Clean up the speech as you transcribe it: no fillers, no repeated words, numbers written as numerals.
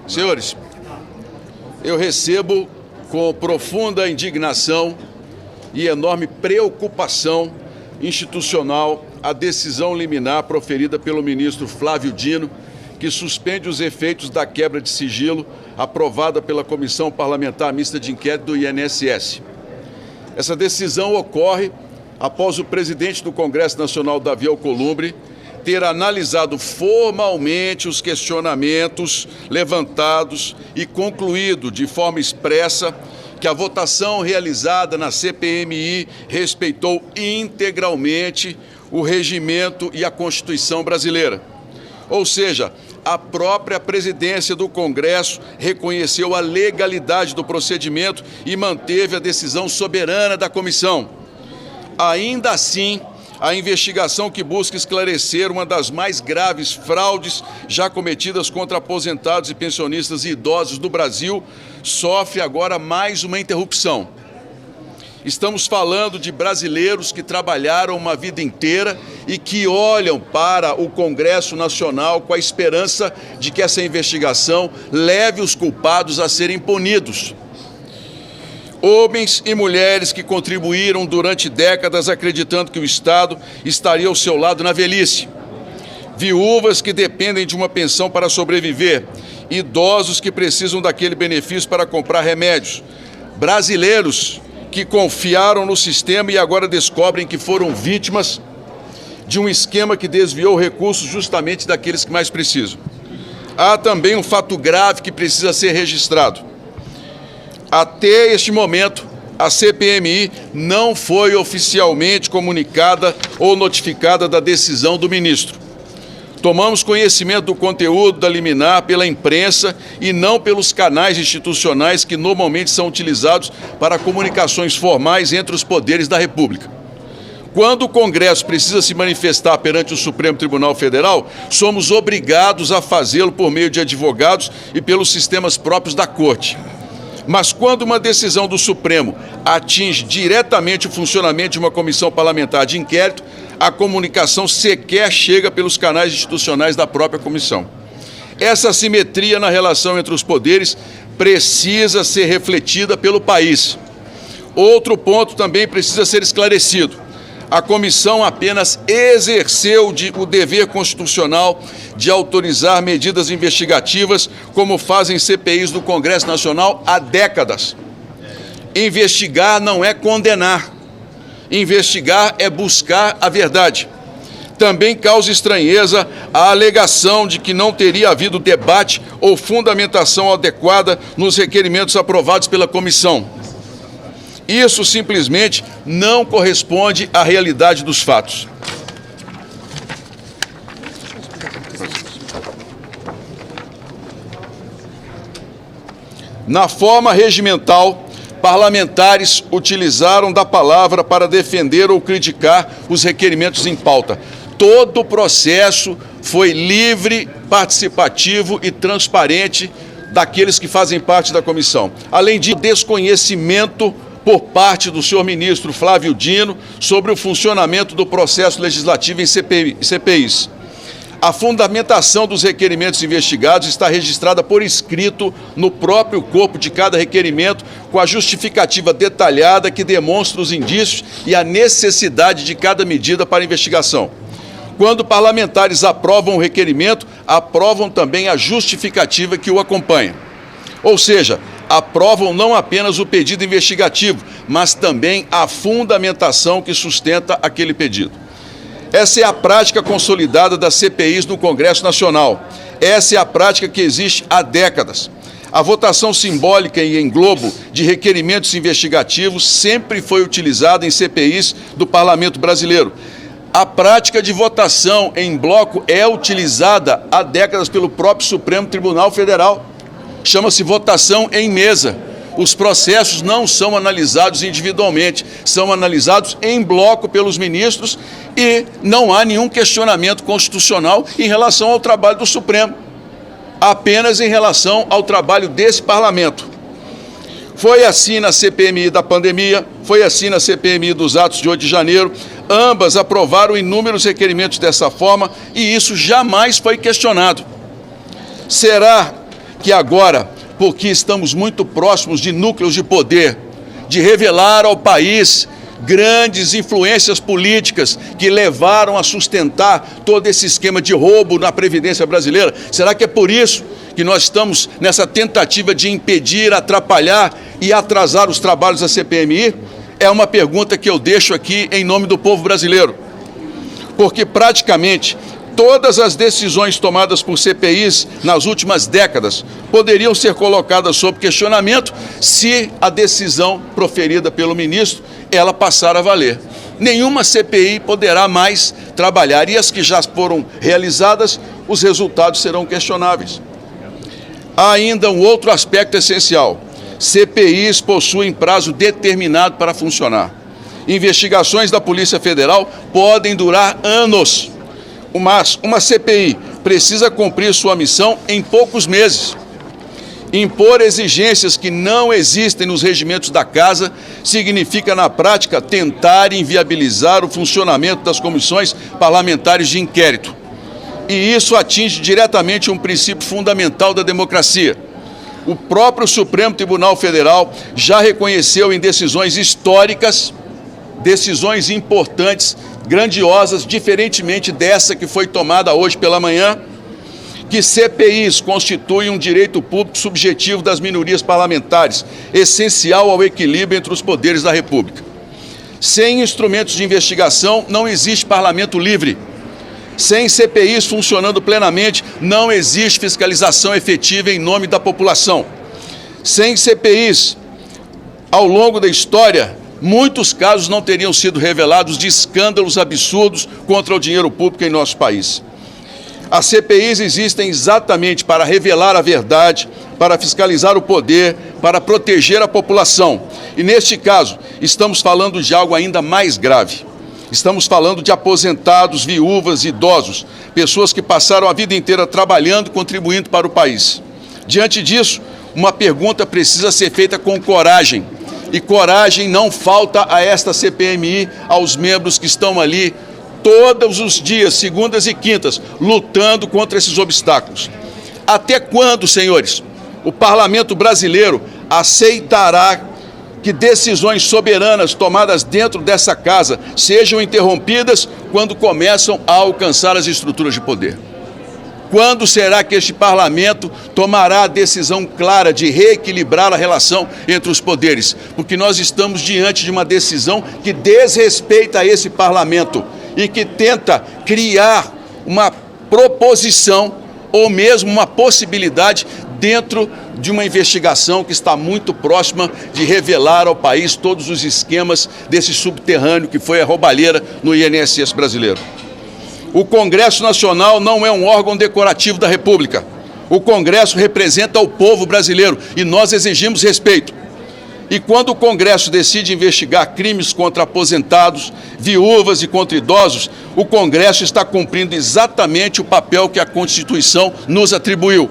Senhores, eu recebo com profunda indignação e enorme preocupação institucional a decisão liminar proferida pelo ministro Flávio Dino, que suspende os efeitos da quebra de sigilo aprovada pela Comissão Parlamentar Mista de Inquérito do INSS. Essa decisão ocorre após o presidente do Congresso Nacional, Davi Alcolumbre, ter analisado formalmente os questionamentos levantados e concluído de forma expressa que a votação realizada na CPMI respeitou integralmente o regimento e a Constituição brasileira. Ou seja, a própria presidência do Congresso reconheceu a legalidade do procedimento e manteve a decisão soberana da comissão. Ainda assim, a investigação que busca esclarecer uma das mais graves fraudes já cometidas contra aposentados e pensionistas e idosos do Brasil sofre agora mais uma interrupção. Estamos falando de brasileiros que trabalharam uma vida inteira e que olham para o Congresso Nacional com a esperança de que essa investigação leve os culpados a serem punidos. Homens e mulheres que contribuíram durante décadas acreditando que o Estado estaria ao seu lado na velhice. Viúvas que dependem de uma pensão para sobreviver. Idosos que precisam daquele benefício para comprar remédios. Brasileiros que confiaram no sistema e agora descobrem que foram vítimas de um esquema que desviou recursos justamente daqueles que mais precisam. Há também um fato grave que precisa ser registrado. Até este momento, a CPMI não foi oficialmente comunicada ou notificada da decisão do ministro. Tomamos conhecimento do conteúdo da liminar pela imprensa e não pelos canais institucionais que normalmente são utilizados para comunicações formais entre os poderes da República. Quando o Congresso precisa se manifestar perante o Supremo Tribunal Federal, somos obrigados a fazê-lo por meio de advogados e pelos sistemas próprios da Corte. Mas quando uma decisão do Supremo atinge diretamente o funcionamento de uma comissão parlamentar de inquérito, a comunicação sequer chega pelos canais institucionais da própria comissão. Essa assimetria na relação entre os poderes precisa ser refletida pelo país. Outro ponto também precisa ser esclarecido. A comissão apenas exerceu o dever constitucional de autorizar medidas investigativas, como fazem CPIs do Congresso Nacional há décadas. Investigar não é condenar. Investigar é buscar a verdade. Também causa estranheza a alegação de que não teria havido debate ou fundamentação adequada nos requerimentos aprovados pela comissão. Isso simplesmente não corresponde à realidade dos fatos. Na forma regimental, parlamentares utilizaram da palavra para defender ou criticar os requerimentos em pauta. Todo o processo foi livre, participativo e transparente daqueles que fazem parte da comissão. Além de desconhecimento por parte do senhor ministro Flávio Dino sobre o funcionamento do processo legislativo em CPIs. A fundamentação dos requerimentos investigados está registrada por escrito no próprio corpo de cada requerimento, com a justificativa detalhada que demonstra os indícios e a necessidade de cada medida para investigação. Quando parlamentares aprovam o requerimento, aprovam também a justificativa que o acompanha. Ou seja, aprovam não apenas o pedido investigativo, mas também a fundamentação que sustenta aquele pedido. Essa é a prática consolidada das CPIs no Congresso Nacional. Essa é a prática que existe há décadas. A votação simbólica e em globo de requerimentos investigativos sempre foi utilizada em CPIs do Parlamento Brasileiro. A prática de votação em bloco é utilizada há décadas pelo próprio Supremo Tribunal Federal. Chama-se votação em mesa. Os processos não são analisados individualmente, são analisados em bloco pelos ministros e não há nenhum questionamento constitucional em relação ao trabalho do Supremo, apenas em relação ao trabalho desse parlamento. Foi assim na CPMI da pandemia, foi assim na CPMI dos atos de 8 de janeiro. Ambas aprovaram inúmeros requerimentos dessa forma e isso jamais foi questionado. Será que agora, porque estamos muito próximos de núcleos de poder, de revelar ao país grandes influências políticas que levaram a sustentar todo esse esquema de roubo na Previdência brasileira? Será que é por isso que nós estamos nessa tentativa de impedir, atrapalhar e atrasar os trabalhos da CPMI? É uma pergunta que eu deixo aqui em nome do povo brasileiro. Porque praticamente todas as decisões tomadas por CPIs nas últimas décadas poderiam ser colocadas sob questionamento se a decisão proferida pelo ministro ela passar a valer. Nenhuma CPI poderá mais trabalhar e as que já foram realizadas, os resultados serão questionáveis. Há ainda um outro aspecto essencial. CPIs possuem prazo determinado para funcionar. Investigações da Polícia Federal podem durar anos. Mas uma CPI precisa cumprir sua missão em poucos meses. Impor exigências que não existem nos regimentos da Casa significa, na prática, tentar inviabilizar o funcionamento das comissões parlamentares de inquérito. E isso atinge diretamente um princípio fundamental da democracia. O próprio Supremo Tribunal Federal já reconheceu em decisões históricas, decisões importantes, grandiosas, diferentemente dessa que foi tomada hoje pela manhã, que CPIs constituem um direito público subjetivo das minorias parlamentares, essencial ao equilíbrio entre os poderes da República. Sem instrumentos de investigação, não existe parlamento livre. Sem CPIs funcionando plenamente, não existe fiscalização efetiva em nome da população. Sem CPIs, ao longo da história, muitos casos não teriam sido revelados de escândalos absurdos contra o dinheiro público em nosso país. As CPIs existem exatamente para revelar a verdade, para fiscalizar o poder, para proteger a população. E neste caso, estamos falando de algo ainda mais grave. Estamos falando de aposentados, viúvas, idosos, pessoas que passaram a vida inteira trabalhando, contribuindo para o país. Diante disso, uma pergunta precisa ser feita com coragem. E coragem não falta a esta CPMI, aos membros que estão ali todos os dias, segundas e quintas, lutando contra esses obstáculos. Até quando, senhores, o parlamento brasileiro aceitará que decisões soberanas tomadas dentro dessa casa sejam interrompidas quando começam a alcançar as estruturas de poder? Quando será que este parlamento tomará a decisão clara de reequilibrar a relação entre os poderes? Porque nós estamos diante de uma decisão que desrespeita esse parlamento e que tenta criar uma proposição ou mesmo uma possibilidade dentro de uma investigação que está muito próxima de revelar ao país todos os esquemas desse subterrâneo que foi a roubalheira no INSS brasileiro. O Congresso Nacional não é um órgão decorativo da República. O Congresso representa o povo brasileiro e nós exigimos respeito. E quando o Congresso decide investigar crimes contra aposentados, viúvas e contra idosos, o Congresso está cumprindo exatamente o papel que a Constituição nos atribuiu.